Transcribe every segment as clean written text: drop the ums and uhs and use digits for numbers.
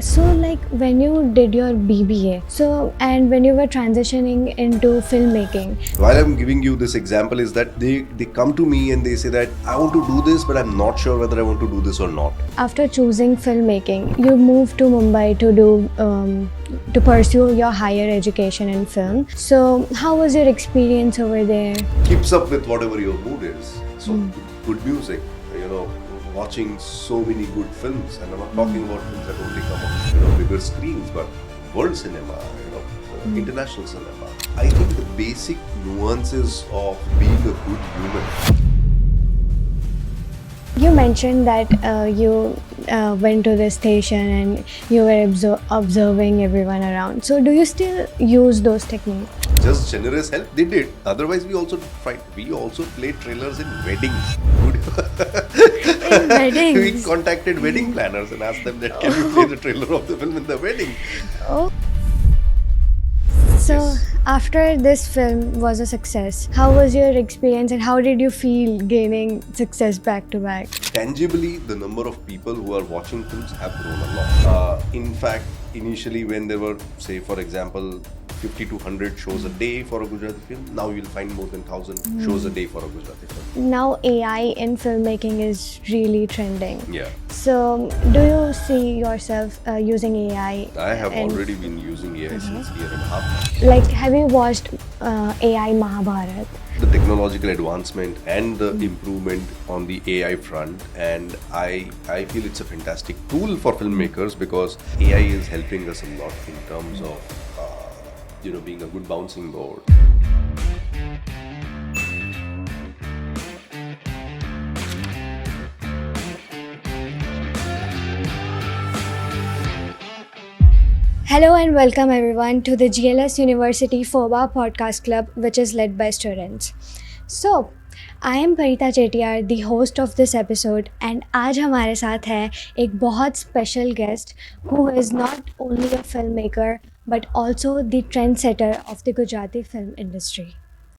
So like when you did your BBA, and when you were transitioning into filmmaking. While I'm giving you this example is that they come to me and they say that I want to do this, but I'm not sure whether I want to do this or not. After choosing filmmaking, you moved to Mumbai to pursue your higher education in film. So how was your experience over there? Keeps up with whatever your mood is. So good music, watching so many good films, and I'm not talking about films that only come on bigger screens, but world cinema, international cinema. I think the basic nuances of being a good human. You mentioned that you went to the station and you were observing everyone around. So do you still use those techniques? Just generous help, they did. Otherwise, we also play trailers in weddings. In weddings? We contacted wedding planners and asked them that can you play the trailer of the film in the wedding. Oh. So after this film was a success, how was your experience and how did you feel gaining success back to back? Tangibly, the number of people who are watching films have grown a lot. In fact, initially when there were, say for example, 50 to 100 shows a day for a Gujarati film, now you'll find more than 1,000 shows a day for a Gujarati film. Now AI in filmmaking is really trending. Yeah. So do you see yourself using AI? I have already been using AI since a year and a half. Like, have you watched AI Mahabharat? The technological advancement and the improvement on the AI front, and I feel it's a fantastic tool for filmmakers because AI is helping us a lot in terms of being a good bouncing board. Hello and welcome everyone to the GLS University FOBA podcast club, which is led by students. So, I am Parita Chettiyar, the host of this episode, and आज हमारे साथ है एक बहुत special guest who is not only a filmmaker but also the trendsetter of the Gujarati film industry.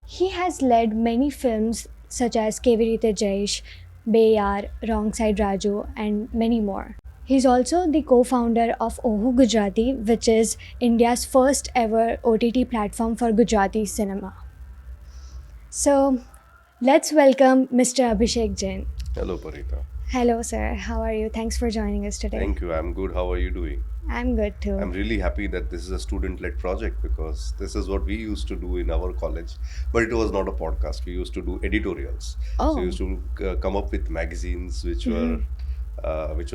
He has led many films such as Kevirite Jaish, Beyar, Wrong Side Raju, and many more. He's also the co-founder of Oho Gujarati, which is India's first ever OTT platform for Gujarati cinema. So, let's welcome Mr. Abhishek Jain. Hello, Parita. Hello, sir. How are you? Thanks for joining us today. Thank you. I'm good. How are you doing? I'm good too. I'm really happy that this is a student-led project because this is what we used to do in our college. But it was not a podcast. We used to do editorials. Oh. So we used to come up with magazines which were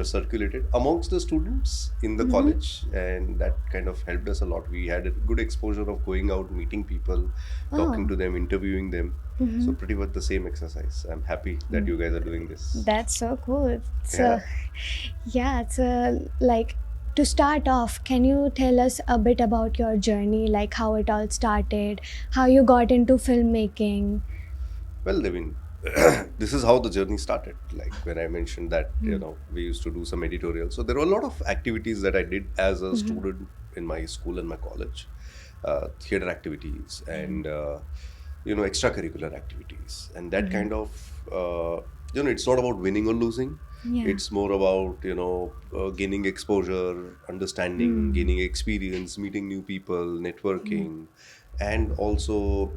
circulated amongst the students in the college, and that kind of helped us a lot. We had a good exposure of going out, meeting people, talking to them, interviewing them. So pretty much the same exercise. I'm happy that you guys are doing this. That's so cool. So, like, to start off, can you tell us a bit about your journey, like how it all started, how you got into filmmaking? Well, I mean, this is how the journey started. Like when I mentioned that, we used to do some editorials. So there were a lot of activities that I did as a student in my school and my college, theater activities and, extracurricular activities. And that kind of, it's not about winning or losing. Yeah. It's more about, gaining exposure, understanding, gaining experience, meeting new people, networking, and also,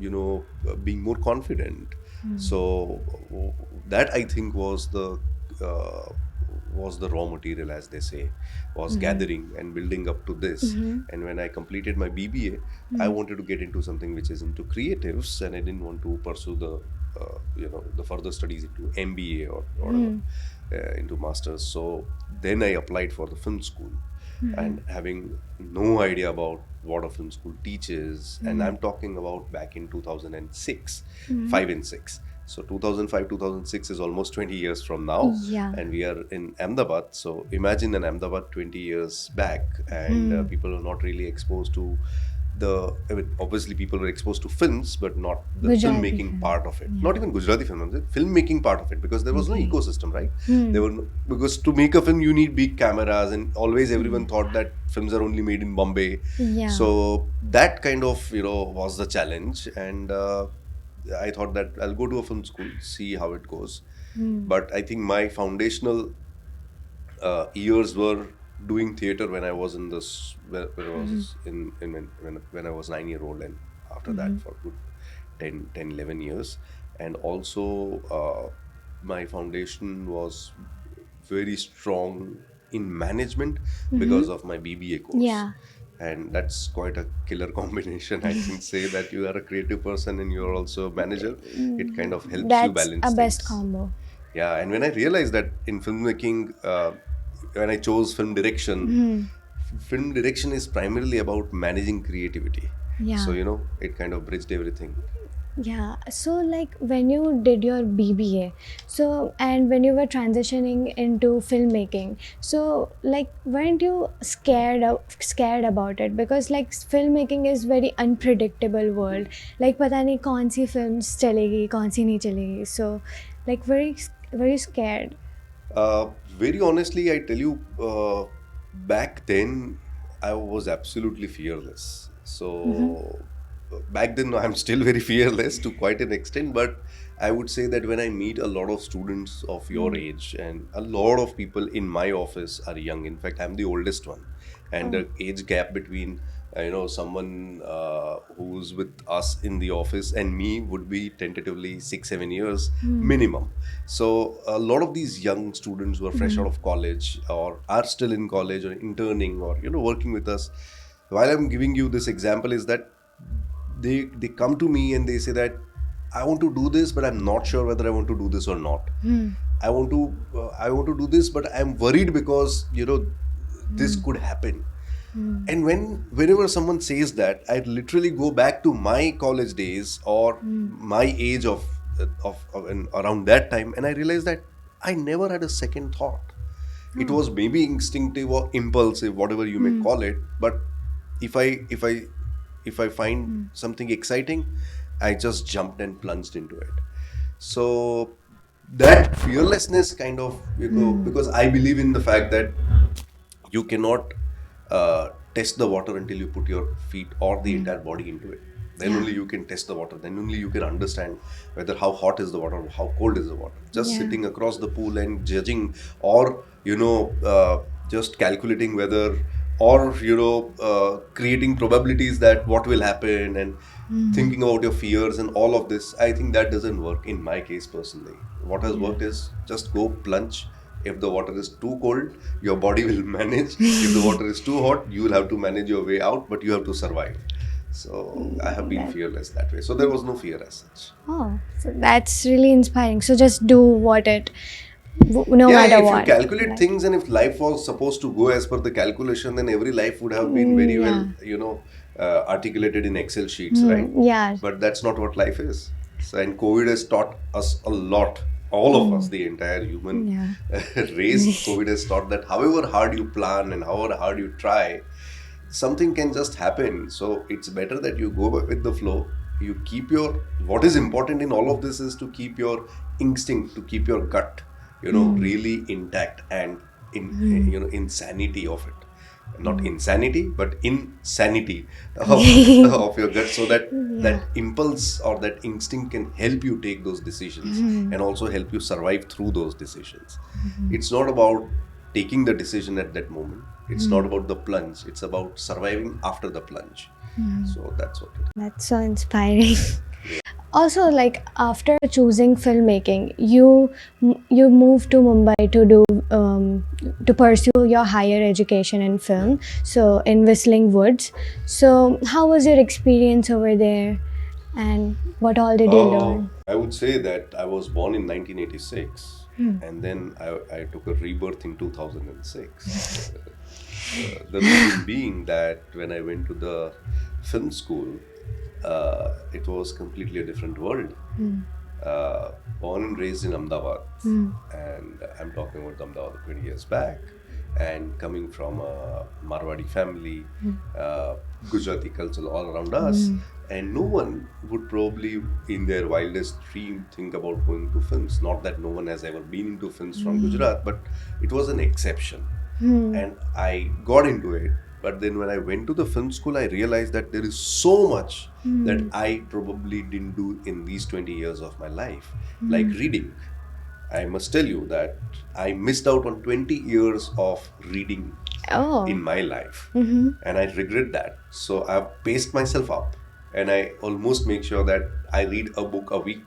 being more confident. So that I think was the raw material, as they say, was gathering and building up to this. And when I completed my BBA, I wanted to get into something which is into creatives, and I didn't want to pursue the the further studies into MBA or whatever, into masters. So then I applied for the film school, and having no idea about what a film school teaches, and I'm talking about back in 2006, 5 and 6. So 2005, 2006 is almost 20 years from now, and we are in Ahmedabad. So imagine an Ahmedabad 20 years back, and people are not really exposed to obviously people were exposed to films, but not the Gujarati filmmaking film. part of it. Not even Gujarati film, filmmaking part of it, because there was no ecosystem, right? There were because to make a film you need big cameras, and always everyone thought that films are only made in Bombay. Yeah. So that kind of was the challenge, and I thought that I'll go to a film school, see how it goes. But I think my foundational years were doing theater when I was in this when I was in when I was 9 year old, and after that for good 11 years. And also my foundation was very strong in management because of my BBA course. Yeah. And that's quite a killer combination. I can say that you are a creative person and you're also a manager. It kind of helps you That's balance a best things. combo. Yeah, and when I realized that in filmmaking, when I chose film direction is primarily about managing creativity. So, Yeah. it kind of bridged everything. Yeah. So, like, when you did your BBA, so, and when you were transitioning into filmmaking, so, like, weren't you scared about it? Because, like, filmmaking is very unpredictable world. Like, पता नहीं कौन सी films चलेगी, कौन सी नहीं चलेगी. So, like, very scared. Very honestly, I tell you, back then I was absolutely fearless. So back then I'm still very fearless to quite an extent, but I would say that when I meet a lot of students of your age, and a lot of people in my office are young. In fact, I'm the oldest one, and the age gap between someone who's with us in the office and me would be tentatively 6-7 years minimum. So a lot of these young students who are fresh out of college or are still in college or interning or working with us, while I'm giving you this example, is that they come to me and they say that I want to do this, but I'm not sure whether I want to do this or not. I want to do this, but I'm worried because this could happen. And whenever someone says that, I literally go back to my college days or my age of and around that time, and I realize that I never had a second thought. It was maybe instinctive or impulsive, whatever you may call it. But if I find something exciting, I just jumped and plunged into it. So that fearlessness kind of because I believe in the fact that you cannot test the water until you put your feet or the entire body into it. Then only you can test the water. Then only you can understand whether how hot is the water, how cold is the water. Just sitting across the pool and judging, or just calculating whether, or creating probabilities that what will happen, and thinking about your fears and all of this. I think that doesn't work in my case personally. What has worked is just go plunge. If the water is too cold, your body will manage. If the water is too hot, you will have to manage your way out, but you have to survive. So I have been fearless that way. So there was no fear as such. Oh, so that's really inspiring. So just do no Yeah, matter if you what. calculate Like, things, and if life was supposed to go as per the calculation, then every life would have been very well, articulated in Excel sheets, right? yeah. But that's not what life is. So, and COVID has taught us a lot. All of us, the entire human race, COVID has taught that however hard you plan and however hard you try, something can just happen. So it's better that you go with the flow. You keep what is important in all of this is to keep your instinct, to keep your gut, really intact, and insanity of it. Not insanity, but insanity of your gut, so that that impulse or that instinct can help you take those decisions and also help you survive through those decisions. It's not about taking the decision at that moment. It's not about the plunge. It's about surviving after the plunge. So that's what it is. That's so inspiring. Also, like after choosing filmmaking, you moved to Mumbai to pursue your higher education in film. So in Whistling Woods. So how was your experience over there, and what all did you learn? I would say that I was born in 1986, and then I took a rebirth in 2006. The reason being that when I went to the film school, it was completely a different world. Born and raised in Ahmedabad, and I'm talking about Ahmedabad 20 years back, and coming from a Marwadi family, Gujarati culture all around us, and no one would probably in their wildest dream think about going to films. Not that no one has ever been into films from Gujarat, but it was an exception. And I got into it. But then when I went to the film school, I realized that there is so much that I probably didn't do in these 20 years of my life, like reading. I must tell you that I missed out on 20 years of reading in my life. And I regret that. So I've paced myself up, and I almost make sure that I read a book a week,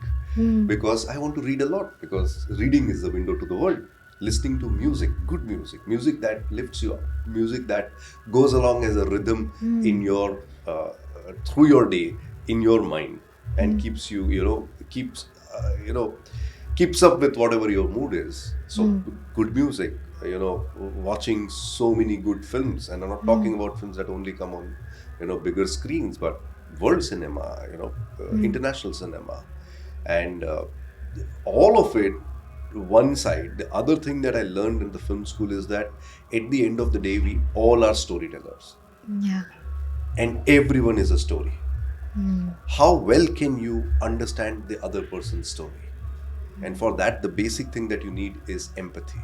because I want to read a lot, because reading is the window to the world. Listening to music, good music, music that lifts you up, music that goes along as a rhythm in your through your day, in your mind, and keeps you, keeps up with whatever your mood is. So good music, watching so many good films, and I'm not talking about films that only come on, bigger screens, but world cinema, international cinema, and all of it. One side. The other thing that I learned in the film school is that at the end of the day, we all are storytellers. Yeah. And everyone is a story. How well can you understand the other person's story? And for that, the basic thing that you need is empathy.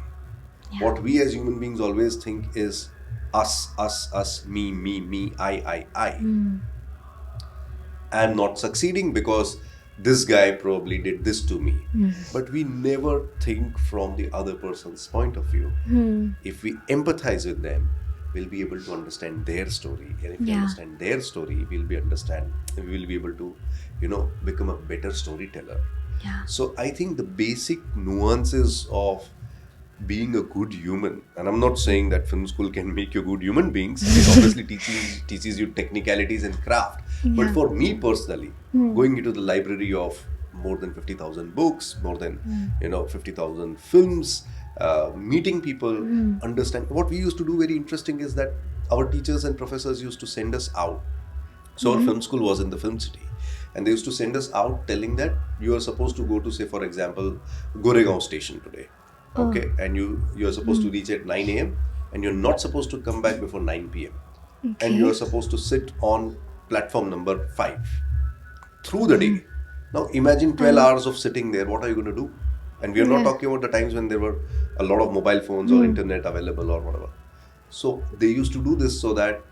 Yeah. What we as human beings always think is us, me, I. I'm not succeeding because this guy probably did this to me. But we never think from the other person's point of view. If we empathize with them, we'll be able to understand their story. And if we understand their story, we will be able to, become a better storyteller. Yeah. So I think the basic nuances of being a good human, and I'm not saying that film school can make you good human beings. It obviously teaches you technicalities and craft. But for me personally, going into the library of more than 50,000 books, more than 50,000 films, meeting people, understand what we used to do. Very interesting is that our teachers and professors used to send us out. So our film school was in the film city, and they used to send us out telling that you are supposed to go to, say for example, Goregaon station today. Okay, and you are supposed to reach at 9 a.m. and you're not supposed to come back before 9 p.m. And you are supposed to sit on platform number 5 through the day. Now imagine 12 hours of sitting there. What are you going to do? And we are not talking about the times when there were a lot of mobile phones or internet available or whatever. So they used to do this so that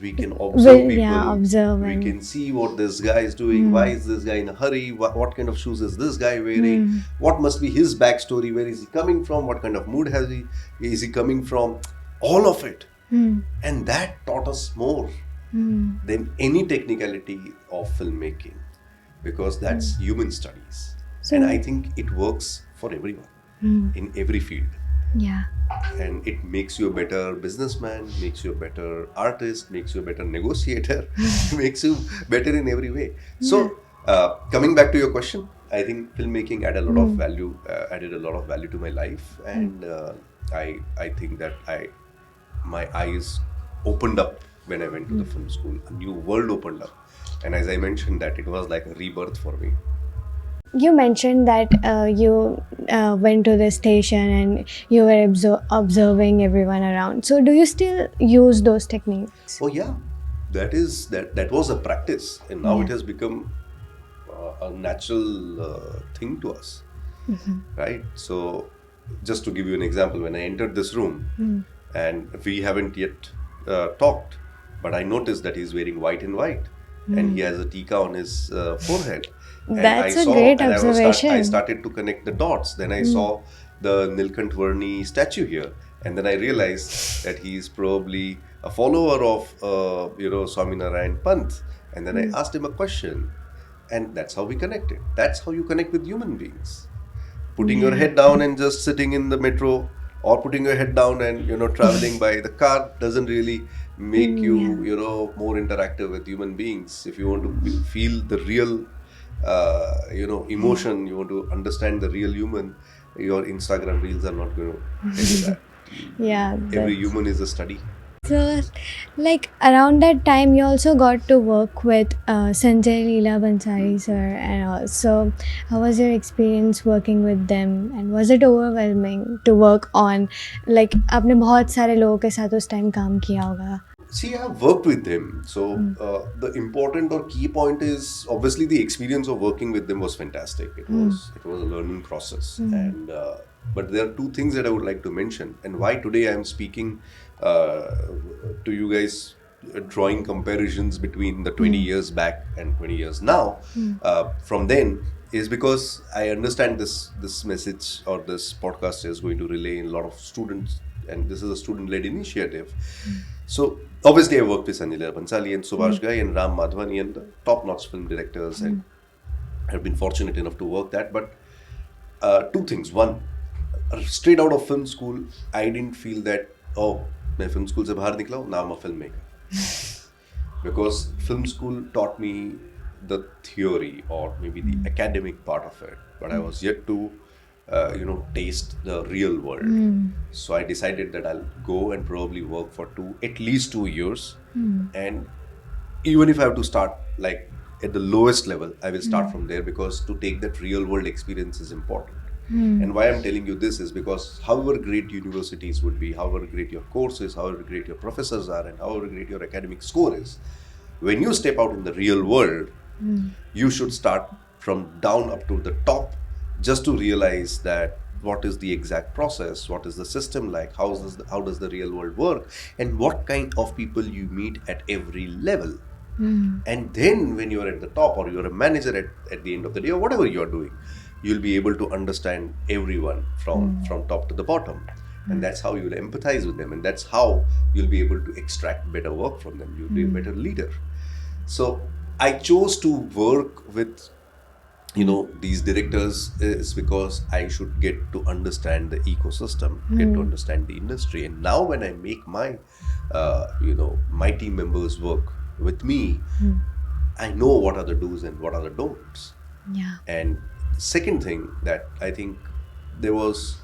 we can observe people, we can see what this guy is doing, why is this guy in a hurry, what kind of shoes is this guy wearing, what must be his backstory, where is he coming from, what kind of mood is he coming from, all of it. And that taught us more than any technicality of filmmaking, because that's human studies. And I think it works for everyone in every field. Yeah. And it makes you a better businessman, makes you a better artist, makes you a better negotiator, makes you better in every way. So, coming back to your question, I think filmmaking added a lot of value to my life, and I think that my eyes opened up when I went to the film school. A new world opened up, and as I mentioned, that it was like a rebirth for me. You mentioned that you went to the station and you were observing everyone around. So do you still use those techniques? Oh yeah, that was a practice, and now it has become a natural thing to us, right? So just to give you an example, when I entered this room, and we haven't yet talked, but I noticed that he's wearing white and white, and he has a tika on his forehead. That's a great observation. I started to connect the dots. Then I saw the Nilkant Varni statue here, and then I realized that he is probably a follower of Swaminarayan Pant. And then I asked him a question, and that's how we connected. That's how you connect with human beings. Putting your head down and just sitting in the metro, or putting your head down and traveling by the car doesn't really make you more interactive with human beings. If you want to feel the real emotion, you want to understand the real human, your Instagram reels are not going to tell you that. Every human is a study. So, like around that time, you also got to work with Sanjay Leela Bansari sir, and also how was your experience working with them, and was it overwhelming to work on, like आपने बहुत सारे लोगों के साथ उस time काम किया होगा? See, I have worked with them. So the important or key point is obviously the experience of working with them was fantastic. It was a learning process, and but there are two things that I would like to mention, and why today I am speaking to you guys, drawing comparisons between the 20 years back and 20 years now. From then is because I understand this message or this podcast is going to relay in a lot of students and this is a student-led initiative. So obviously I worked with Sanjay Leela Bhansali and Subhash Ghai and Ram Madhvani and the top-notch film directors, and I've been fortunate enough to work that. But two things. One, straight out of film school, I didn't feel that, oh, मैं film school से बाहर निकला हूँ, now I'm a filmmaker. Because film school taught me the theory or maybe the academic part of it, but I was yet to taste the real world. So I decided that I'll go and probably work for at least 2 years, and even if I have to start like at the lowest level, I will start from there, because to take that real world experience is important. And why I'm telling you this is because however great universities would be, however great your course is, however great your professors are, and however great your academic score is, when you step out in the real world, you should start from down up to the top, just to realize that what is the exact process, what is the system like, how does the real world work, and what kind of people you meet at every level. And then when you're at the top, or you're a manager at the end of the day, or whatever you're doing, you'll be able to understand everyone from top to the bottom. And that's how you'll empathize with them, and that's how you'll be able to extract better work from them. You'll be a better leader. So I chose to work with these directors is because I should get to understand the ecosystem, get to understand the industry. And now when I make my my team members work with me, I know what are the do's and what are the don'ts. Yeah. And second thing that I think there was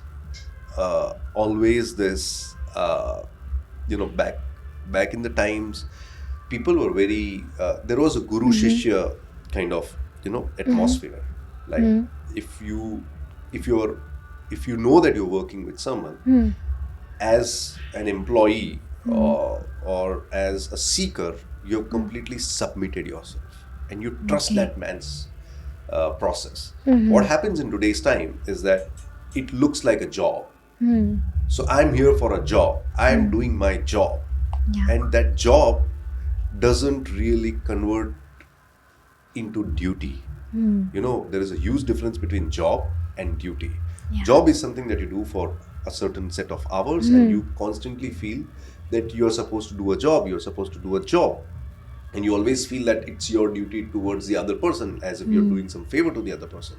always this back in the times, people were very there was a guru shishya kind of atmosphere. Like if you know that you're working with someone as an employee or as a seeker, you've completely submitted yourself and you trust that man's process. What happens in today's time is that it looks like a job. So I'm here for a job. I'm doing my job. And that job doesn't really convert into duty. There is a huge difference between job and duty. Job is something that you do for a certain set of hours, and you constantly feel that you're supposed to do a job. And you always feel that it's your duty towards the other person, as if you're doing some favor to the other person.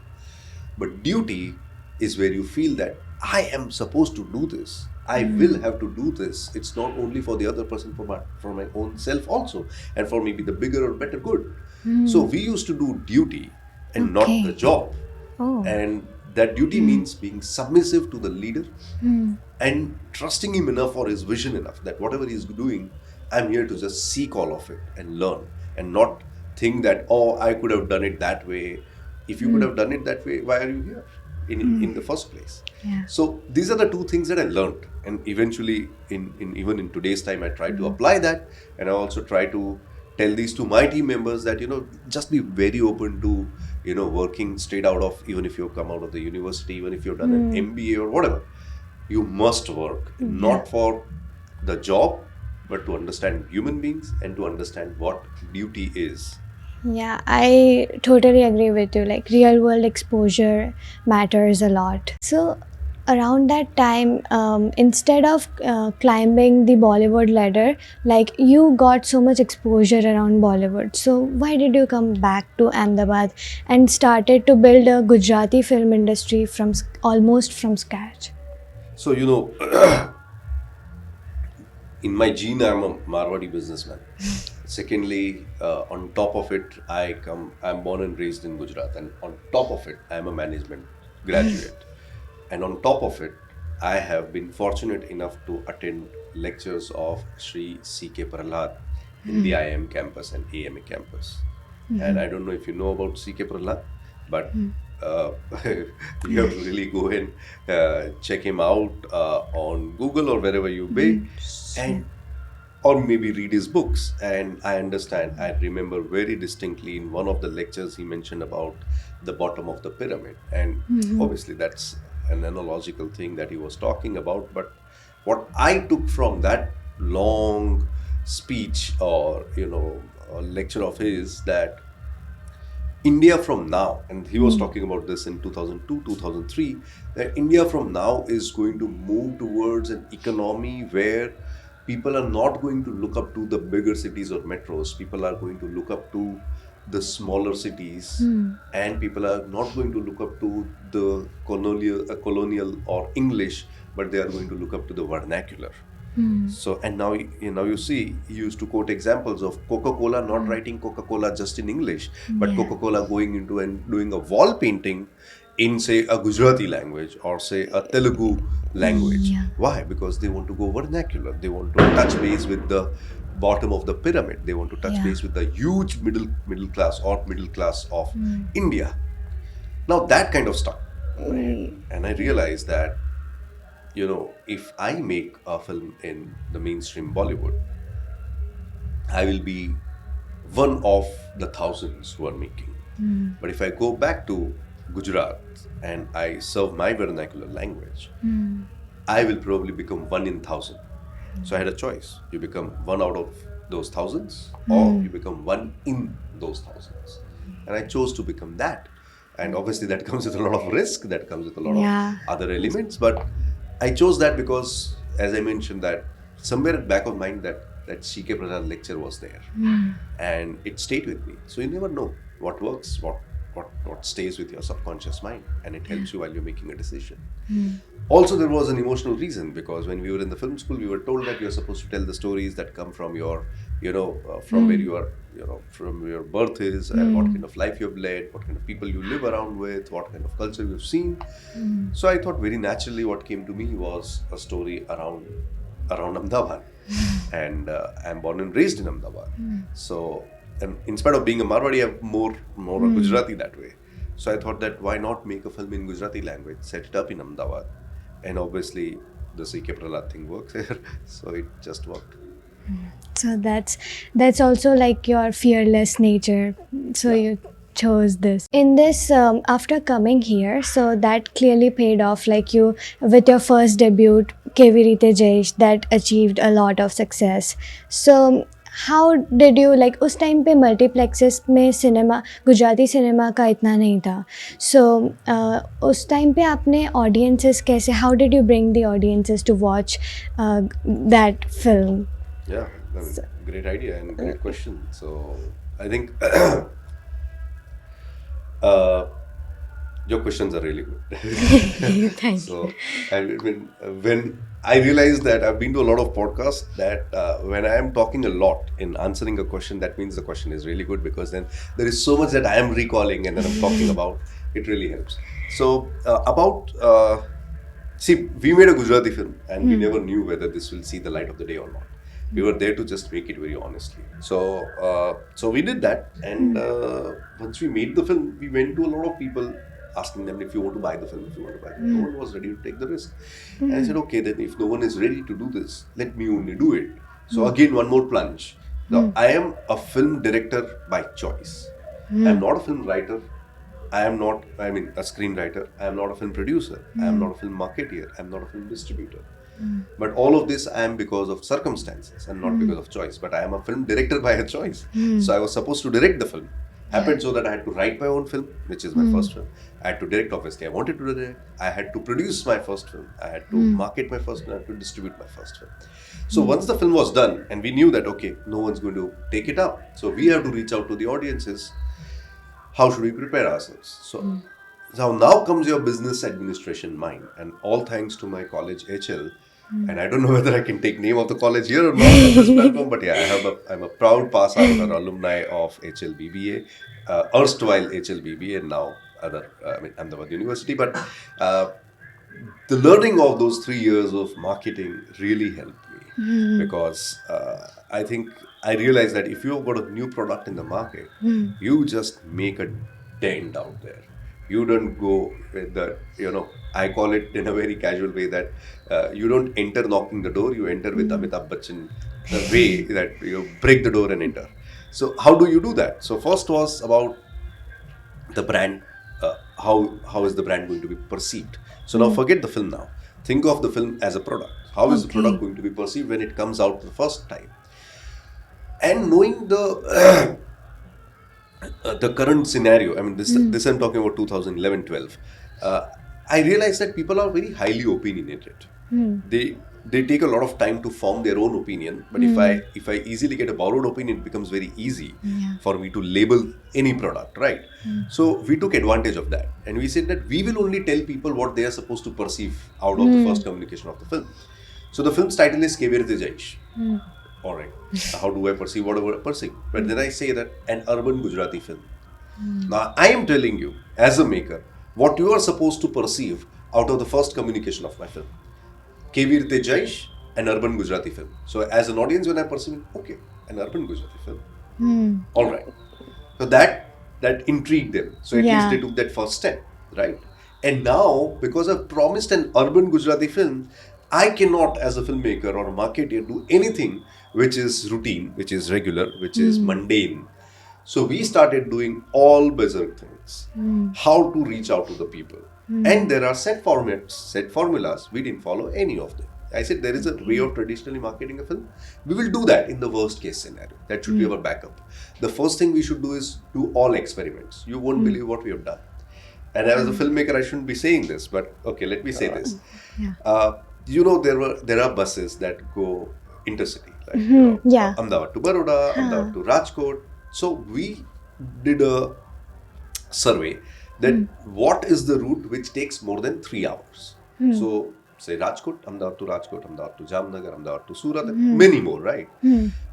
But duty is where you feel that I am supposed to do this. I will have to do this. It's not only for the other person, for my own self also, and for maybe the bigger or better good. So we used to do duty and not the job. And that duty means being submissive to the leader and trusting him enough, or his vision enough, that whatever he's doing, I'm here to just seek all of it and learn, and not think that, oh, I could have done it that way. If you could have done it that way, why are you here in the first place? So these are the two things that I learned, and eventually even in today's time, I try to apply that. And I also try to tell these to my team members that just be very open to working straight out of, even if you've come out of the university, even if you've done an MBA or whatever, you must work not for the job, but to understand human beings and to understand what duty is. Yeah, I totally agree with you. Like, real world exposure matters a lot. So around that time, instead of climbing the Bollywood ladder, like, you got so much exposure around Bollywood. So why did you come back to Ahmedabad and started to build a Gujarati film industry almost from scratch? So in my gene, I'm a Marwadi businessman. Secondly, on top of it, I'm born and raised in Gujarat, and on top of it, I'm a management graduate. And on top of it, I have been fortunate enough to attend lectures of Sri C.K. Prahlad in the IIM campus and AMA campus. And I don't know if you know about C.K. Prahlad, but you have to really go and check him out on Google or wherever you be, or maybe read his books. And I remember very distinctly in one of the lectures he mentioned about the bottom of the pyramid, and obviously that's an analogical thing that he was talking about. But what I took from that long speech or a lecture of his, that India from now, and he was talking about this in 2002, 2003, that India from now is going to move towards an economy where people are not going to look up to the bigger cities or metros. People are going to look up to the smaller cities, and people are not going to look up to the colonial or English, but they are going to look up to the vernacular. So, and now you see, he used to quote examples of Coca-Cola not writing Coca-Cola just in English, but Coca-Cola going into and doing a wall painting in, say, a Gujarati language or, say, a Telugu language. Why? Because they want to go vernacular. They want to touch base with the bottom of the pyramid. They want to touch base with the huge middle class or middle class of India. Now that kind of stuck in my head, and I realized that, if I make a film in the mainstream Bollywood, I will be one of the thousands who are making. But if I go back to Gujarat and I serve my vernacular language, I will probably become one in thousand. So I had a choice. You become one out of those thousands, or you become one in those thousands. And I chose to become that. And obviously that comes with a lot of risk, that comes with a lot of other elements. But I chose that because, as I mentioned, that somewhere at the back of mind that C.K. Prasad lecture was there. And it stayed with me. So you never know what works, what stays with your subconscious mind, and it helps you while you're making a decision. Also, there was an emotional reason, because when we were in the film school, we were told that you're supposed to tell the stories that come from your, from where you are, from where your birth is, and what kind of life you've led, what kind of people you live around with, what kind of culture you've seen. So I thought very naturally what came to me was a story around Ahmedabad. And I'm born and raised in Ahmedabad. So, and in spite of being a Marwadi, I'm more a Gujarati that way. So I thought that why not make a film in Gujarati language, set it up in Ahmedabad, and obviously the C.K. Prasad thing works here, so it just worked. So that's also like your fearless nature. So you chose this. In this, after coming here, so that clearly paid off. Like you, with your first debut, KV Rite Jaish, that achieved a lot of success. So how did you, like उस time पे multiplexes में cinema, Gujarati cinema का इतना नहीं था. So उस time पे आपने ऑडियंसेस कैसे, how did you bring the audiences to watch that film? Yeah, I mean, great idea and great question. So I think your questions are really good. Thank you. So when I realized that I've been to a lot of podcasts, that when I am talking a lot in answering a question, that means the question is really good, because then there is so much that I am recalling and then I'm talking about. It really helps. So see, we made a Gujarati film and we never knew whether this will see the light of the day or not. We were there to just make it very honestly. So we did that, and once we made the film, we went to a lot of people asking them if you want to buy the film, No one was ready to take the risk. And I said, okay, then if no one is ready to do this, let me only do it. So again, one more plunge. Now, I am a film director by choice. I'm not a film writer. I am not, a screenwriter. I am not a film producer. I am not a film marketeer. I am not a film distributor. But all of this I am because of circumstances and not because of choice. But I am a film director by a choice. So I was supposed to direct the film. Happened so that I had to write my own film, which is my first film. I had to direct, obviously. I wanted to direct. I had to produce my first film. I had to market my first film. I had to distribute my first film. So once the film was done, and we knew that, okay, no one's going to take it up. So we have to reach out to the audiences. How should we prepare ourselves? So now comes your business administration mind. And all thanks to my college, HL. And I don't know whether I can take name of the college here or not on this platform, but yeah, I'm a proud pass out or alumni of HLBBA, erstwhile HLBBA, and now Ahmedabad University. But the learning of those 3 years of marketing really helped me, because I think I realized that if you've got a new product in the market, you just make a dent out there. You don't go with the, I call it in a very casual way that you don't enter knocking the door, you enter with Amitabh Bachchan, the way that you break the door and enter. So how do you do that? So first was about the brand. How is the brand going to be perceived? So now forget the film now. Think of the film as a product. How is the product going to be perceived when it comes out the first time? And knowing the current scenario, I mean, this I'm talking about 2011-12. I realized that people are very highly opinionated. They take a lot of time to form their own opinion. But if I easily get a borrowed opinion, it becomes very easy for me to label any product, right? So we took advantage of that, and we said that we will only tell people what they are supposed to perceive out of the first communication of the film. So the film's title is Kevirte Jaish. All right. How do I perceive whatever I perceive? But then I say that an urban Gujarati film. Now I am telling you, as a maker, what you are supposed to perceive out of the first communication of my film. Kevirte Jaish, an urban Gujarati film. So as an audience, when I perceive it, okay, an urban Gujarati film. All right. So that intrigued them. So at least they took that first step, right? And now, because I've promised an urban Gujarati film, I cannot, as a filmmaker or a marketer, do anything which is routine, which is regular, which is mundane. So we started doing all bizarre things. How to reach out to the people. And there are set formats, set formulas. We didn't follow any of them. I said there is a way of traditionally marketing a film. We will do that in the worst case scenario. That should be our backup. The first thing we should do is do all experiments. You won't believe what we have done. And as a filmmaker, I shouldn't be saying this, but okay, let me say this. There are buses that go intercity, like Ahmedabad to Baroda, Ahmedabad to Rajkot. So we did a survey that what is the route which takes more than 3 hours. So say Rajkot, Ahmedabad to Jamnagar, Ahmedabad to Surat, many more, right?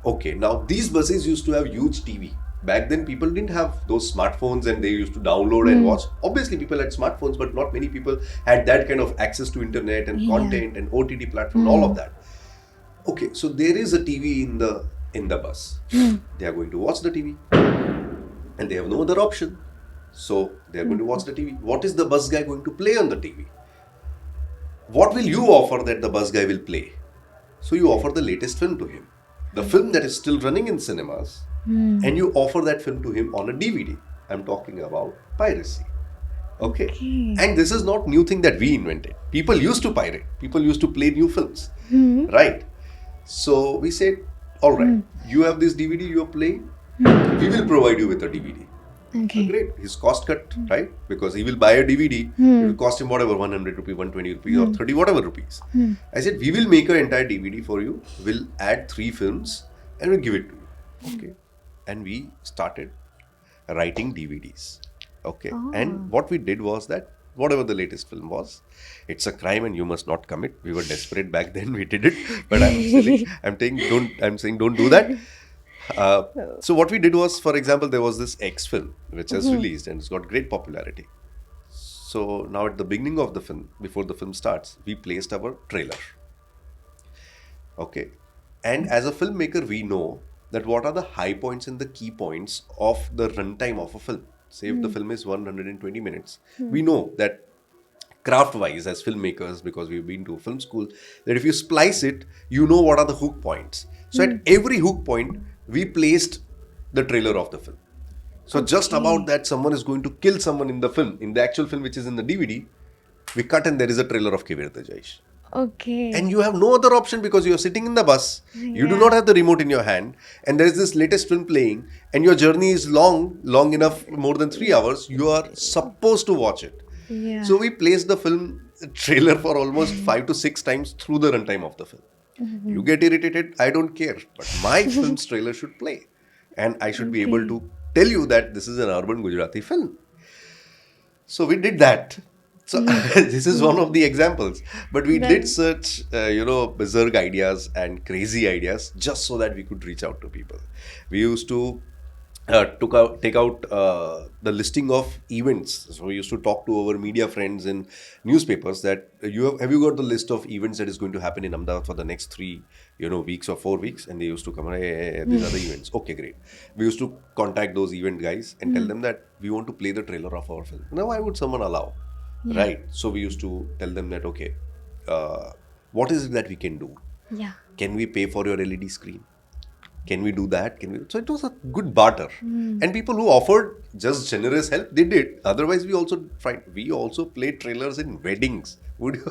Okay, now these buses used to have huge TV. Back then, people didn't have those smartphones and they used to download and watch. Obviously, people had smartphones, but not many people had that kind of access to internet and content and OTT platform, all of that. Okay, so there is a TV in the bus. They are going to watch the TV, and they have no other option. So they are going to watch the TV. What is the bus guy going to play on the TV? What will you offer that the bus guy will play? So you offer the latest film to him, the film that is still running in cinemas. And you offer that film to him on a DVD. I'm talking about piracy. Okay. And this is not new thing that we invented. People used to pirate. People used to play new films. Right. So we said, all right, you have this DVD you are playing. We will provide you with a DVD. Okay. Great. His cost cut, right? Because he will buy a DVD. It will cost him whatever, 100 rupees, 120 rupees or 30 whatever rupees. I said, we will make an entire DVD for you. We'll add 3 films and we'll give it to you. Okay. And we started writing DVDs. Okay. And what we did was that whatever the latest film was, it's a crime and you must not commit. We were desperate back then. We did it. But I'm saying don't do that. So what we did was, for example, there was this X film which has released and it's got great popularity. So now at the beginning of the film, before the film starts, we placed our trailer. Okay. And as a filmmaker, we know that what are the high points and the key points of the runtime of a film. Say if the film is 120 minutes, we know that craft-wise as filmmakers, because we've been to film school, that if you splice it, you know what are the hook points. So at every hook point, we placed the trailer of the film. So just about that someone is going to kill someone in the film, in the actual film which is in the DVD, we cut and there is a trailer of Kevirte Jaish. Okay. And you have no other option because you are sitting in the bus, you do not have the remote in your hand, and there is this latest film playing, and your journey is long enough, more than 3 hours, you are supposed to watch it. Yeah. So we placed the film trailer for almost 5 to 6 times through the runtime of the film. You get irritated, I don't care, but my film's trailer should play. And I should be able to tell you that this is an urban Gujarati film. So we did that. So this is one of the examples. But we did such, bizarre ideas and crazy ideas just so that we could reach out to people. We used to take out the listing of events. So we used to talk to our media friends in newspapers that have you got the list of events that is going to happen in Ahmedabad for the next 3 weeks or 4 weeks? And they used to come and hey, these are the events. Okay, great. We used to contact those event guys and tell them that we want to play the trailer of our film. Now, why would someone allow? Right. So we used to tell them that, okay, what is it that we can do? Yeah. Can we pay for your LED screen? Can we do that? So it was a good barter. And people who offered just generous help, they did. Otherwise, we also played trailers in weddings. Would you?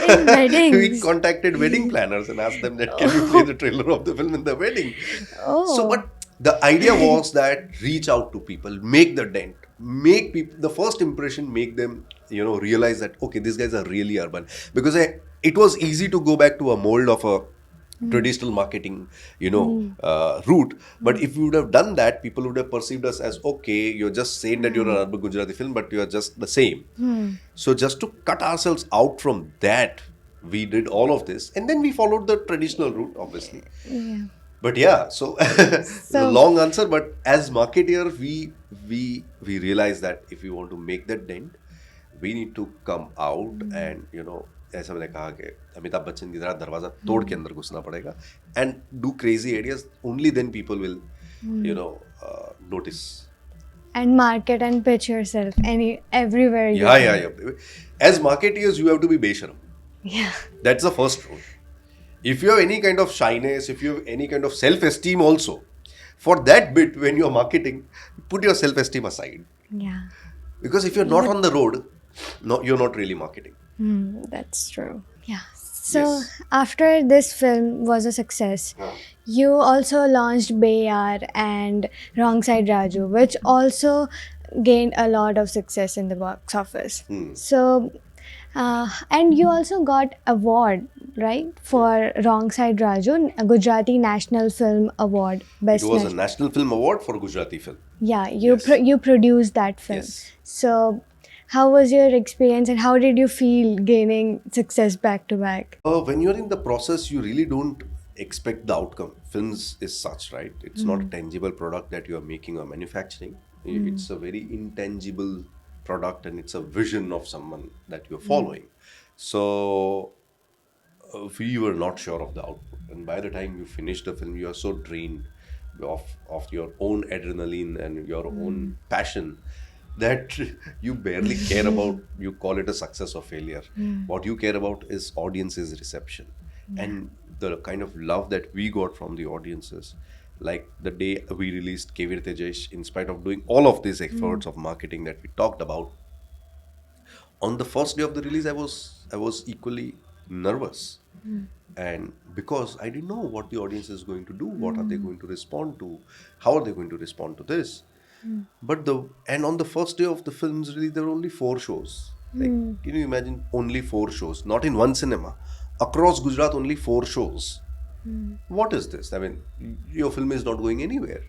In weddings? We contacted wedding planners and asked them that can we play the trailer of the film in the wedding? Oh. So, but The idea was that reach out to people, make the dent, make people, the first impression, make them, realize that, okay, these guys are really urban. Because it was easy to go back to a mold of a traditional marketing, route. But if you would have done that, people would have perceived us as, okay, you're just saying that you're an urban Gujarati film, but you are just the same. So just to cut ourselves out from that, we did all of this, and then we followed the traditional route, obviously. Yeah. But yeah, so the long answer, but as marketeer, we realize that if we want to make that dent, we need to come out and ऐसा मैंने कहा कि अमिताभ बच्चन की तरह दरवाजा तोड़ के अंदर घुसना पड़ेगा and do crazy ideas. Only then people will notice. And market and pitch yourself everywhere you Yeah. As marketeers, you have to be besharam. Yeah. That's the first rule. If you have any kind of shyness, if you have any kind of self-esteem also, for that bit when you're marketing, put your self-esteem aside. Yeah. Because if you're not on the road, no, you're not really marketing. That's true. Yeah. So after this film was a success, you also launched Bayar and Wrong Side Raju, which also gained a lot of success in the box office. So, and you also got award, right, for Wrong Side Raju, a Gujarati National Film Award. It was a National Film Award for Gujarati film. Yeah, you produced that film. Yes. So, how was your experience and how did you feel gaining success back to back? When you're in the process, you really don't expect the outcome. Films is such, right? It's not a tangible product that you are making or manufacturing. It's a very intangible product, and it's a vision of someone that you're following. So we were not sure of the output, and by the time you finish the film, you are so drained of your own adrenaline and your own passion that you barely care about, you call it a success or failure. What you care about is audience's reception. And the kind of love that we got from the audiences, like the day we released Kevir Tejesh, in spite of doing all of these efforts of marketing that we talked about, on the first day of the release, I was equally nervous. And because I didn't know what the audience is going to do, what are they going to respond to, how are they going to respond to this. But on the first day of the film's release, there were only 4 shows. Like, can you imagine only 4 shows? Not in one cinema. Across Gujarat, only 4 shows. What is this? I mean, your film is not going anywhere.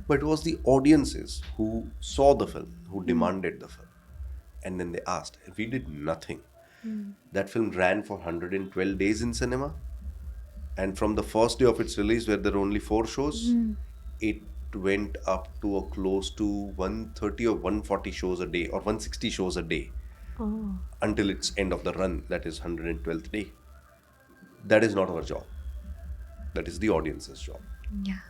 But it was the audiences who saw the film, who demanded the film. And then they asked. And we did nothing. That film ran for 112 days in cinema. And from the first day of its release, where there were only 4 shows, it went up to a close to 130 or 140 shows a day or 160 shows a day until its end of the run, that is 112th day. That is not our job. That is the audience's job. Yeah.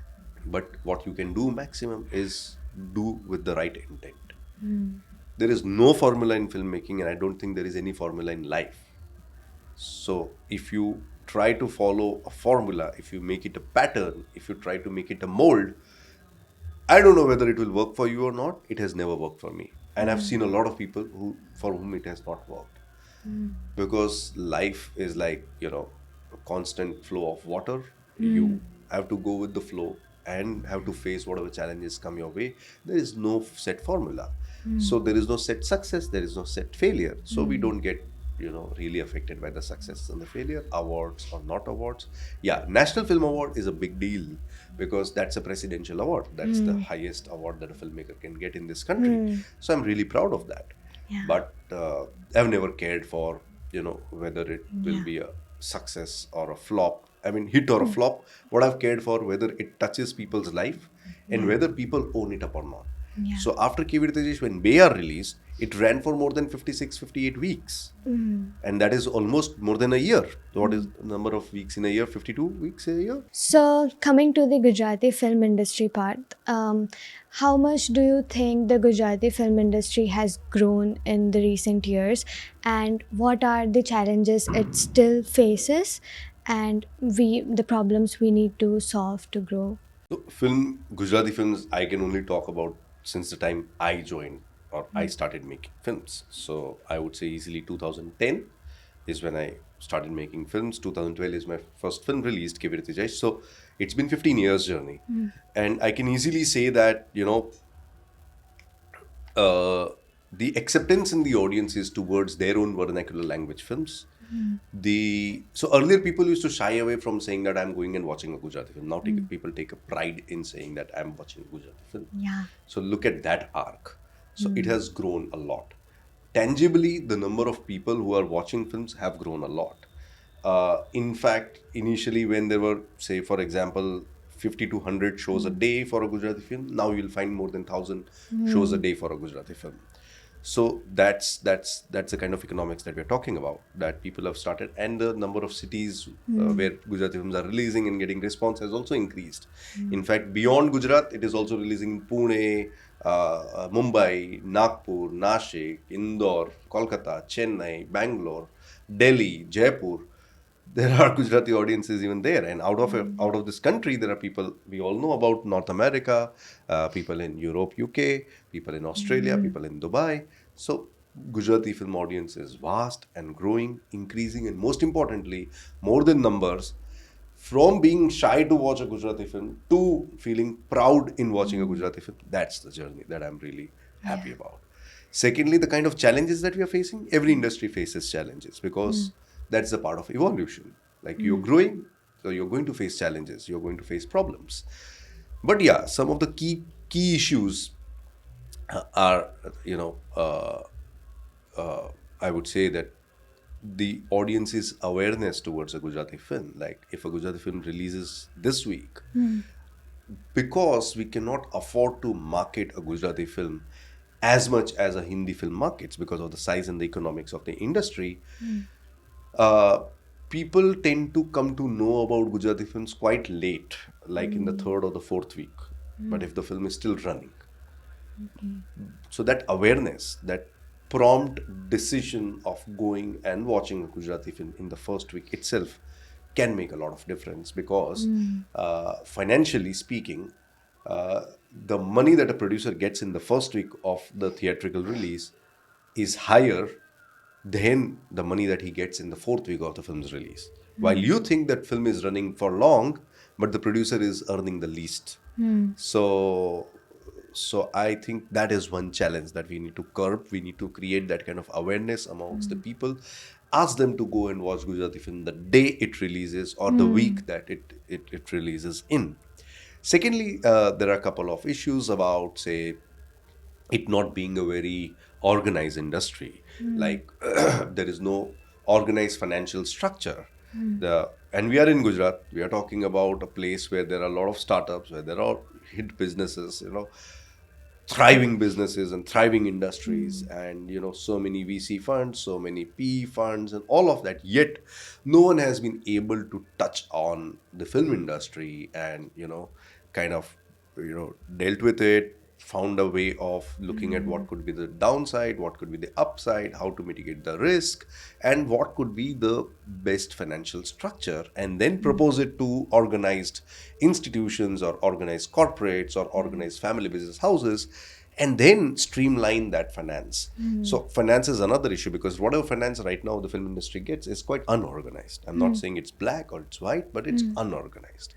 But what you can do maximum is do with the right intent. There is no formula in filmmaking, and I don't think there is any formula in life. So if you try to follow a formula, if you make it a pattern, if you try to make it a mold, I don't know whether it will work for you or not. It has never worked for me. And I've seen a lot of people for whom it has not worked. Because life is like, a constant flow of water. You have to go with the flow and have to face whatever challenges come your way. There is no set formula. So there is no set success, there is no set failure. So we don't get really affected by the success and the failure, awards or not awards. Yeah, National Film Award is a big deal because that's a presidential award. That's the highest award that a filmmaker can get in this country. So I'm really proud of that. Yeah. But I've never cared for, whether it will be a success or a flop. I mean, hit or a flop. What I've cared for, whether it touches people's life and whether people own it up or not. Yeah. So after Kevir Tejesh, when Bayar released, it ran for more than 56, 58 weeks. And that is almost more than a year. What is the number of weeks in a year? 52 weeks a year? So, coming to the Gujarati film industry part, how much do you think the Gujarati film industry has grown in the recent years? And what are the challenges it still faces? And the problems we need to solve to grow? So, Gujarati films, I can only talk about since the time I joined or I started making films. So I would say easily 2010 is when I started making films. 2012 is my first film released, Kevir Tejesh. So It's been 15 years journey. And I can easily say that, uh, the acceptance in the audience is towards their own vernacular language films. So earlier people used to shy away from saying that I'm going and watching a Gujarati film. Now people take a pride in saying that I'm watching a Gujarati film. Yeah. So look at that arc. So it has grown a lot. Tangibly, the number of people who are watching films have grown a lot. In fact, initially when there were, say, for example, 50 to 100 shows a day for a Gujarati film, now you'll find more than 1,000 shows a day for a Gujarati film. So that's the kind of economics that we're talking about, that people have started, and the number of cities where Gujarati films are releasing and getting response has also increased. In fact, beyond Gujarat, it is also releasing in Pune, Mumbai, Nagpur, Nashik, Indore, Kolkata, Chennai, Bangalore, Delhi, Jaipur. There are Gujarati audiences even there, and out of this country, there are people we all know about: North America, people in Europe, UK, people in Australia, people in Dubai. So Gujarati film audience is vast and growing, increasing, and most importantly, more than numbers. From being shy to watch a Gujarati film to feeling proud in watching a Gujarati film, that's the journey that I'm really happy about. Secondly, the kind of challenges that we are facing, every industry faces challenges because that's a part of evolution. Like you're growing, so you're going to face challenges, you're going to face problems. But yeah, some of the key issues are, I would say that the audience's awareness towards a Gujarati film. Like if a Gujarati film releases this week, because we cannot afford to market a Gujarati film as much as a Hindi film markets because of the size and the economics of the industry, uh, people tend to come to know about Gujarati films quite late, like in the third or the fourth week. But if the film is still running, so that awareness, that prompt decision of going and watching a Gujarati film in the first week itself can make a lot of difference because financially speaking, the money that a producer gets in the first week of the theatrical release is higher than the money that he gets in the fourth week of the film's release. While you think that film is running for long, but the producer is earning the least. So so I think that is one challenge that we need to curb. We need to create that kind of awareness amongst the people. Ask them to go and watch Gujarati film the day it releases or the week that it releases in. Secondly, there are a couple of issues about, say, it not being a very organized industry. Like there is no organized financial structure. And we are in Gujarat. We are talking about a place where there are a lot of startups, where there are hit businesses, thriving businesses and thriving industries, and so many VC funds, so many PE funds, and all of that. Yet no one has been able to touch on the film industry and kind of dealt with it, found a way of looking at what could be the downside, what could be the upside, how to mitigate the risk, and what could be the best financial structure, and then propose it to organized institutions or organized corporates or organized family business houses, and then streamline that finance. So finance is another issue because whatever finance right now the film industry gets is quite unorganized. I'm not saying it's black or it's white, but it's unorganized.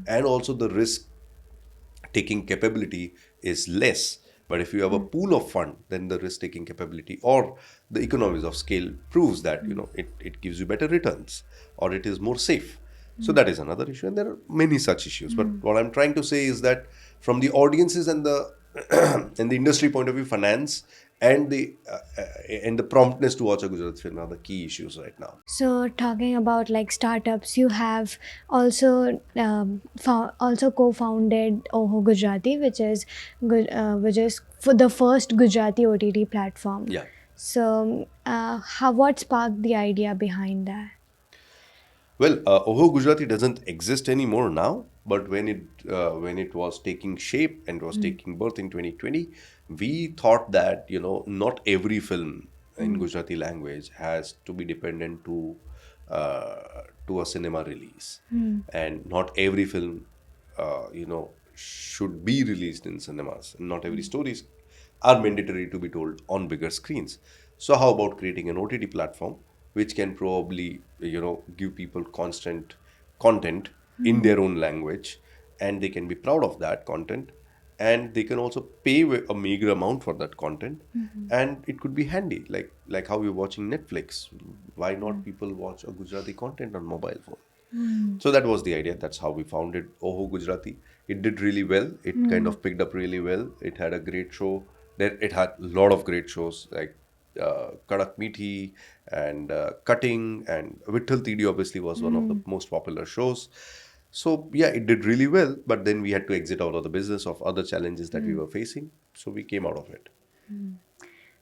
And also the risk taking capability is less. But if you have a pool of fund, then the risk taking capability or the economies of scale proves that it gives you better returns or it is more safe. So that is another issue, and there are many such issues. But what I'm trying to say is that from the audiences and the and the industry point of view, finance and the promptness to watch a Gujarati film are the key issues right now. So talking about like startups, you have also also co-founded Oho Gujarati, which is for the first Gujarati OTT platform. Yeah. So what sparked the idea behind that? Well, Oho Gujarati doesn't exist anymore now, but when it was taking shape and was taking birth in 2020, we thought that not every film in Gujarati language has to be dependent to a cinema release, and not every film should be released in cinemas, and not every stories are mandatory to be told on bigger screens. So how about creating an OTT platform which can probably give people constant content in their own language, and they can be proud of that content, and they can also pay a meager amount for that content, and it could be handy, like how you're watching Netflix. Why not people watch a Gujarati content on mobile phone? So that was the idea. That's how we founded Oho Gujarati. It did really well. It kind of picked up really well. It had a great show. Then it had a lot of great shows like Kadak Meaty and Cutting, and Vittal Tidi obviously was one of the most popular shows. So yeah, it did really well. But then we had to exit out of the business of other challenges that we were facing. So we came out of it.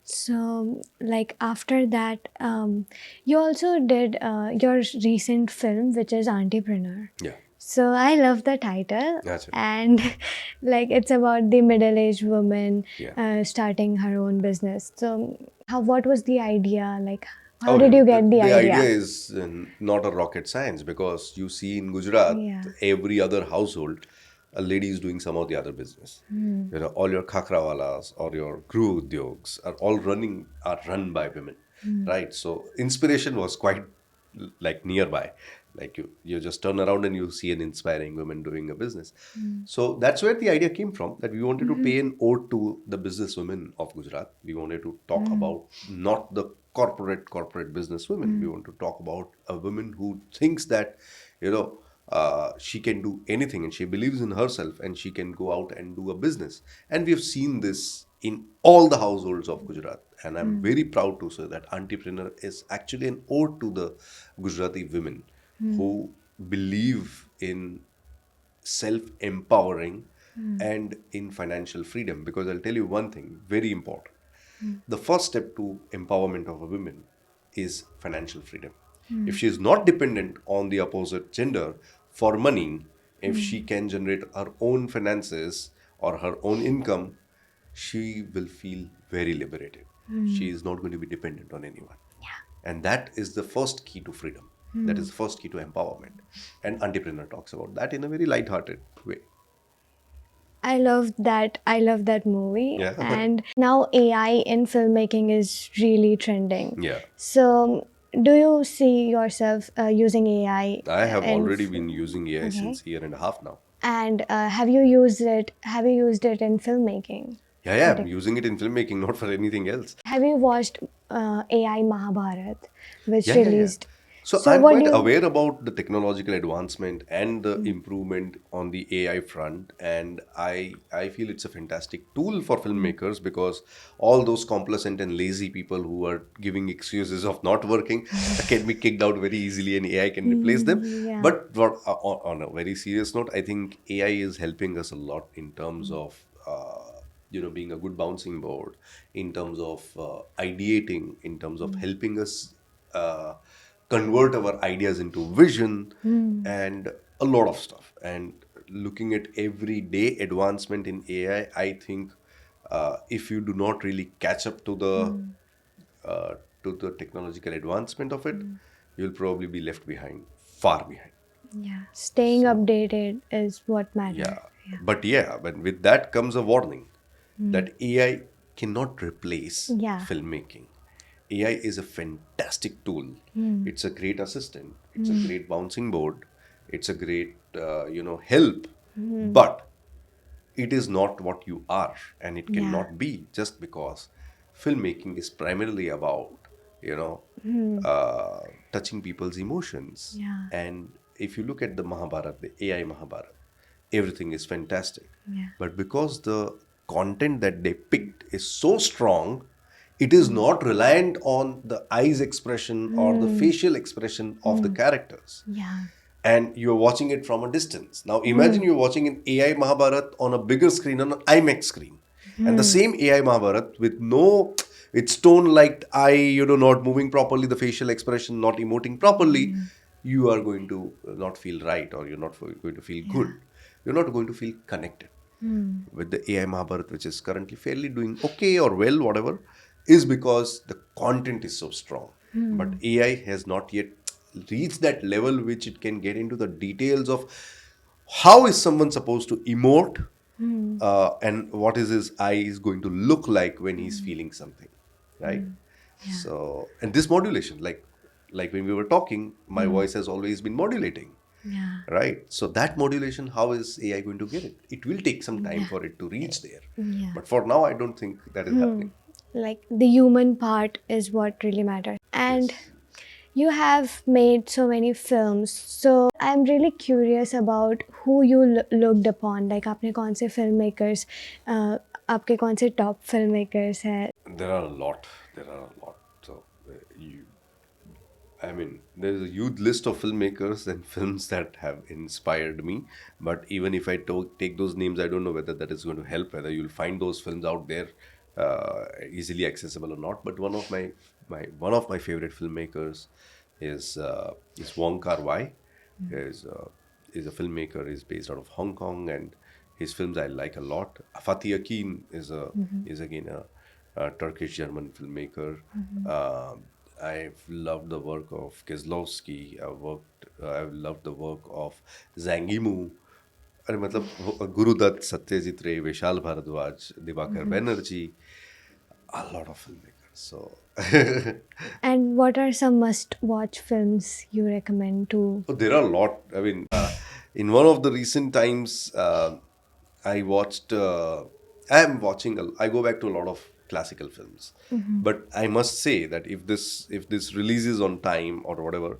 So, like after that, you also did your recent film, which is Entrepreneur. Yeah. So I love the title, That's it. and like it's about the middle-aged woman Yeah. starting her own business. So, what was the idea? Like, how Oh, did yeah. you get the The idea? idea is not a rocket science, because you see in Gujarat, Yeah. every other household, a lady is doing some of the other business. You know, all your khakrawalas or your gru udyogs are run by women, right? So inspiration was quite like nearby. Like you just turn around and you see an inspiring woman doing a business. So that's where the idea came from, that we wanted to pay an ode to the business women of Gujarat. We wanted to talk about not the corporate business women. We want to talk about a woman who thinks that, you know, she can do anything, and she believes in herself, and she can go out and do a business. And we have seen this in all the households of Gujarat. And I'm very proud to say that Entrepreneur is actually an ode to the Gujarati women who believe in self empowering and in financial freedom. Because I'll tell you one thing very important: the first step to empowerment of a woman is financial freedom. If she is not dependent on the opposite gender for money, if she can generate her own finances or her own income, she will feel very liberated. She is not going to be dependent on anyone. And that is the first key to freedom. That is the first key to empowerment. And Entrepreneur talks about that in a very light-hearted way. I love that. I love that movie. Yeah. And now AI in filmmaking is really trending. Yeah. So, do you see yourself using AI? I have in already f- been using AI Okay. since a year and a half now. And have you used it? Have you used it in filmmaking? Yeah, I'm using it in filmmaking, not for anything else. Have you watched AI Mahabharat, which Yeah. released? So So I'm what quite do you? aware about the technological advancement and the improvement on the AI front, and I feel it's a fantastic tool for filmmakers, because all those complacent and lazy people who are giving excuses of not working can be kicked out very easily, and AI can replace them. Yeah. But on a very serious note, I think AI is helping us a lot in terms of being a good bouncing board, in terms of ideating, in terms of helping us convert our ideas into vision, and a lot of stuff. And looking at everyday advancement in AI, I think if you do not really catch up to the technological advancement of it, you'll probably be left behind, far behind. Yeah, staying updated is what matters. Yeah. But with that comes a warning that AI cannot replace Yeah. filmmaking. AI is a fantastic tool. It's a great assistant. It's a great bouncing board. It's a great, help. But it is not what you are, and it Yeah. cannot be, just because filmmaking is primarily about, touching people's emotions. Yeah. And if you look at the Mahabharat, the AI Mahabharat, everything is fantastic. Yeah. But because the content that they picked is so strong, it is not reliant on the eyes expression or the facial expression of the characters. Yeah. And you're watching it from a distance. Now imagine you're watching an AI Mahabharat on a bigger screen, on an IMAX screen. And the same AI Mahabharat with its tone like eye, not moving properly, the facial expression not emoting properly, you are going to not feel right, or you're not going to feel good. You're not going to feel connected. With the AI Mahabharat, which is currently fairly doing okay or well, whatever, is because the content is so strong. But AI has not yet reached that level which it can get into the details of how is someone supposed to emote, and what is his eyes going to look like when he's feeling something, right? So, and this modulation, like when we were talking, my voice has always been modulating. Yeah. right? So that modulation, how is AI going to get it? It will take some time Yeah. for it to reach there. Yeah. But for now, I don't think that is happening. Like the human part is what really matters. And Yes. you have made so many films. So I'm really curious about who you looked upon. Like आपने कौन से filmmakers, आपके कौन से top filmmakers हैं? There are a lot. There are a lot. So, I mean, there's a huge list of filmmakers and films that have inspired me. But even if I take those names, I don't know whether that is going to help, whether you'll find those films out there easily accessible or not. But one of my favorite filmmakers is Wong Kar-wai. Is is a filmmaker. Is based out of Hong Kong, and his films I like a lot. Fatih Akin is again a Turkish German filmmaker. I've loved the work of Kieslowski. I've loved the work of Zhang Yimou. अरे मतलब गुरुदत्त, सत्यजीत रे, Vishal Bhardwaj, Diwakar Banerjee, a lot of filmmakers. So And what are some must-watch films you recommend to? oh, there are a lot. I mean, in one of the recent times, I watched. I am watching. I go back to a lot of classical films, but I must say that if this releases on time or whatever,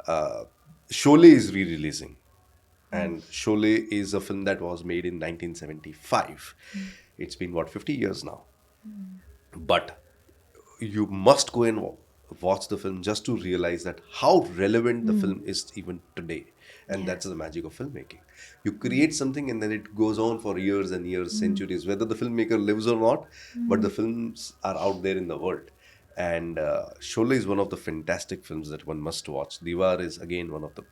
uh, Sholay is re-releasing, and Sholay is a film that was made in 1975. It's been what 50 years now, but you must go and watch the film just to realize that how relevant the film is even today. And that's the magic of filmmaking. You create something and then it goes on for years and years, centuries, whether the filmmaker lives or not, but the films are out there in the world. And Sholay is one of the fantastic films that one must watch. Diwar is again one of the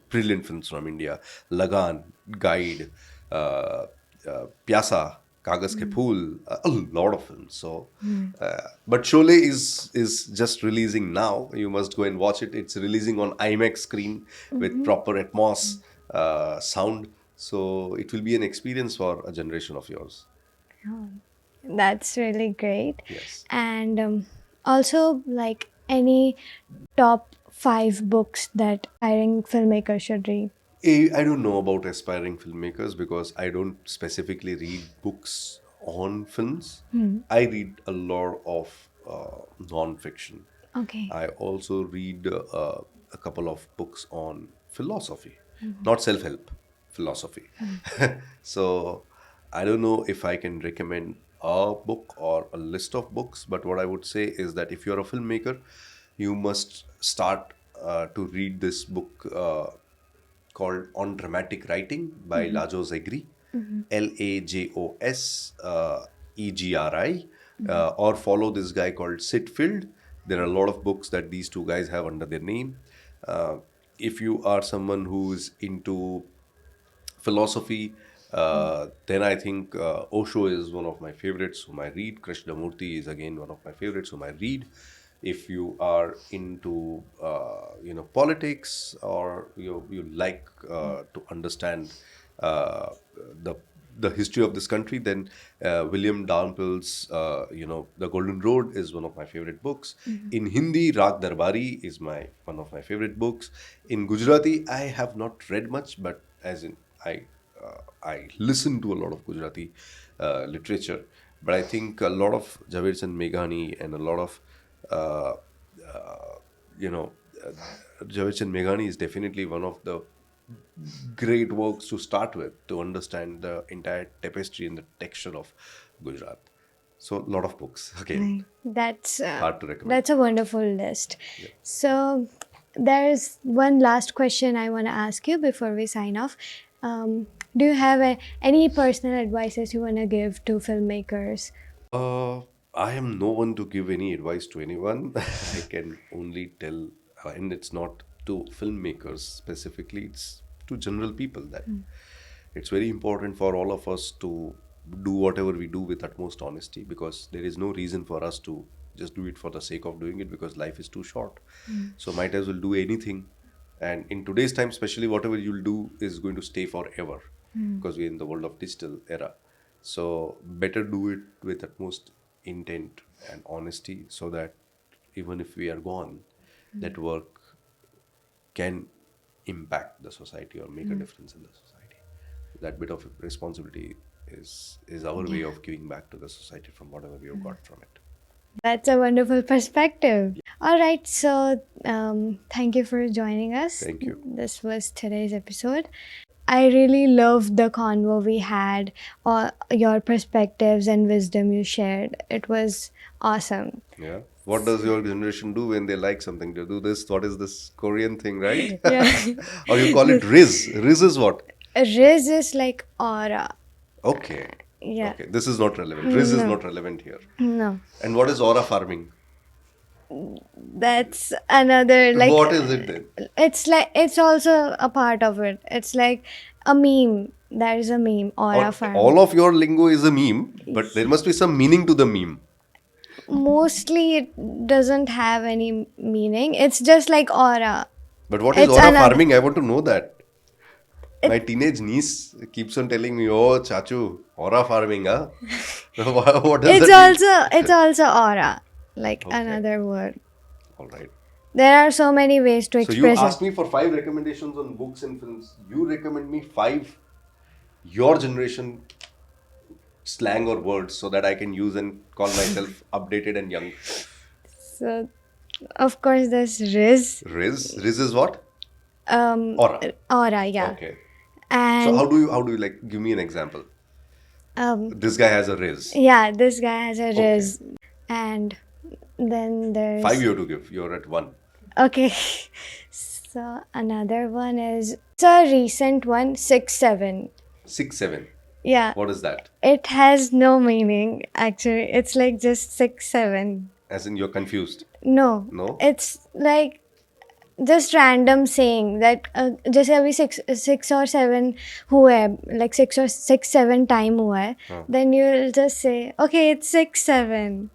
brilliant films from India. Lagan, Guide, Pyasa, Kagas Ke Phool, a lot of films. So, but Sholay is just releasing now. You must go and watch it. It's releasing on IMAX screen with proper Atmos sound. So it will be an experience for a generation of yours. That's really great. Yes. And also, like any top 5 books that aspiring filmmakers should read. I don't know about aspiring filmmakers because I don't specifically read books on films. I read a lot of non-fiction. Okay. I also read a couple of books on philosophy, not self-help, philosophy. So I don't know if I can recommend a book or a list of books, but what I would say is that if you're a filmmaker, you must start to read this book called On Dramatic Writing by Lajos Egri, Lajos Egri, or follow this guy called Sitfield. There are a lot of books that these two guys have under their name. Uh, if you are someone who's into philosophy, then I think Osho is one of my favorites whom I read. Krishnamurti is again one of my favorites whom I read. If you are into politics or you like to understand uh, the the history of this country, then William Dalrympe's The Golden Road is one of my favorite books. In Hindi, Raag Darbari is my one of my favorite books. In Gujarati, I have not read much, but as in I listen to a lot of Gujarati literature. But I think a lot of Javed Chand Meghani and a lot of uh, uh, you know, uh, Javed Chand Meghani is definitely one of the great works to start with to understand the entire tapestry and the texture of Gujarat. So, a lot of books. Again, Right. That's hard to recommend. that's a wonderful list. Yeah. So there's one last question I want to ask you before we sign off. Do you have any personal advices you want to give to filmmakers? I am no one to give any advice to anyone. I can only tell, and it's not to filmmakers specifically, it's to general people that it's very important for all of us to do whatever we do with utmost honesty because there is no reason for us to just do it for the sake of doing it because life is too short. So, might as well do anything. And in today's time, especially whatever you'll do is going to stay forever because we're in the world of digital era. So better do it with utmost intent and honesty so that even if we are gone, that work can impact the society or make a difference in the society. That bit of responsibility is our way of giving back to the society from whatever we have got from it. That's a wonderful perspective. All right, so thank you for joining us. Thank you. This was today's episode. I really loved the convo we had, or your perspectives and wisdom you shared. It was awesome. Yeah. What does your generation do when they like something? They do this. What is this Korean thing, right? Yeah. Or you call it Riz. Riz is what? Riz is like aura. Okay. Yeah. Okay. This is not relevant. Riz is not relevant here. No. And what is aura farming? That's another like. What is it then? It's also a part of it. It's like a meme. There is a meme, aura farming. All of your lingo is a meme, but there must be some meaning to the meme. Mostly it doesn't have any meaning. It's just like aura. But what is It's aura another- farming? I want to know that. My teenage niece keeps on telling me, "Oh, Chachu, aura farming, huh?" What does that It's also aura, like Okay. another word. mean? All right. There are so many ways to So you express asked it. me for 5 recommendations on books and films. You recommend me 5 your generation slang or words so that I can use and call myself updated and young. So, of course, there's Riz. Riz. Riz is what? Aura. Aura, yeah. Okay. And So how do you like give me an example? This guy has a Riz. yeah, this guy has a Riz. And then there's 5 you have to give. You're at 1. okay. So another one is it's a recent one, 6-7. 6, 7. Yeah. What is that? It has no meaning actually. It's like just 6-7. As in you're confused. No. No? It's like just random saying that जैसे अभी 6 or 7 हुआ है, like 6 or 7 time हुआ है, then you'll just say okay, it's 6-7.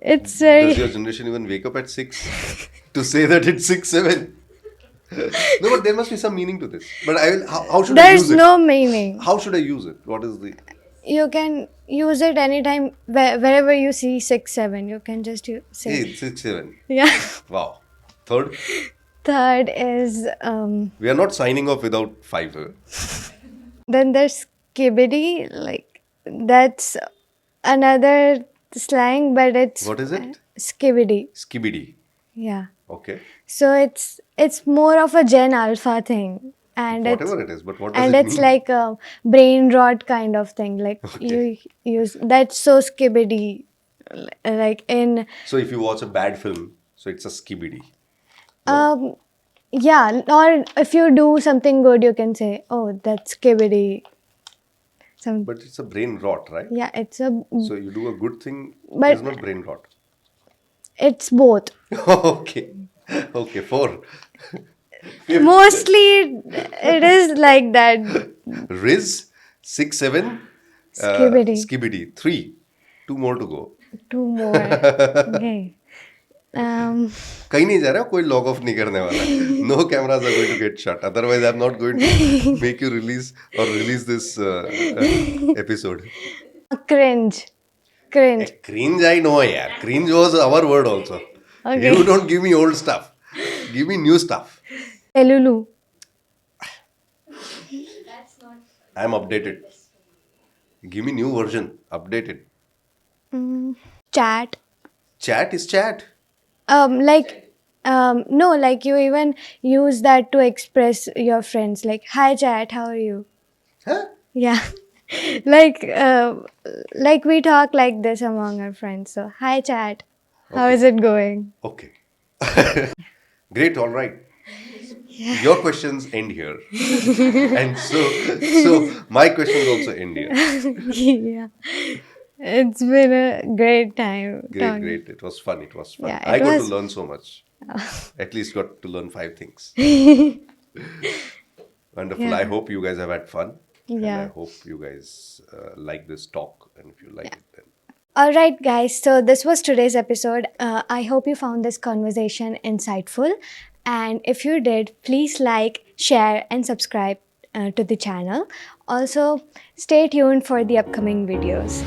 It's very Does your generation even wake up at 6 to say that it's 6, 7? No, but there must be some meaning to this. But how should I use there's it? no meaning. How should I use it? What is the... You can use it anytime wherever you see 6-7. You can just say Hey, 6, 7. yeah. Wow. Third, Third is we are not signing off without 5. then there's skibbity, like that's another slang, but it's What is it? skibbity. Skibidi. Yeah. Okay. So it's more of a Gen Alpha thing, and Whatever it is, but what does and it it's mean? like a brain rot kind of thing. Like you use that's so skibbity, like in So if you watch a bad film, so it's a skibidi. yeah, or if you do something good, you can say, oh, that's skibbity. But it's a brain rot, right? Yeah, it's a So you do a good thing, But- it's not brain rot. it's both. Okay. Okay, 4. Mostly it is like that. Riz, 6, 7. Skibidi. Skibidi. 3. 2 more to go. 2 more. Okay. कहीं नहीं जा रहा कोई log off नहीं करने वाला no cameras are going to get shut otherwise I'm not going to make you release this episode. Cringe. Cringe I know yeah cringe was our word also. Okay. You don't give me old stuff, give me new stuff. Elulu. I'm updated, give me new version, updated. Chat. Chat is chat. No, like you even use that to express your friends. Like, hi chat, how are you? Huh? Yeah. like we talk like this among our friends. So, hi chat, how is it going? Okay. Great, all right. Your questions end here. And so my questions also end here. Yeah. It's been a great time. talking. Great. It was fun. Yeah, I it got was- to learn so much. At least got to learn 5 things. Wonderful. Yeah. I hope you guys have had fun. And Yeah. I hope you guys like this talk. And if you like it, then All right, guys. So this was today's episode. I hope you found this conversation insightful. And if you did, please like, share, and subscribe to the channel. Also, stay tuned for the upcoming videos.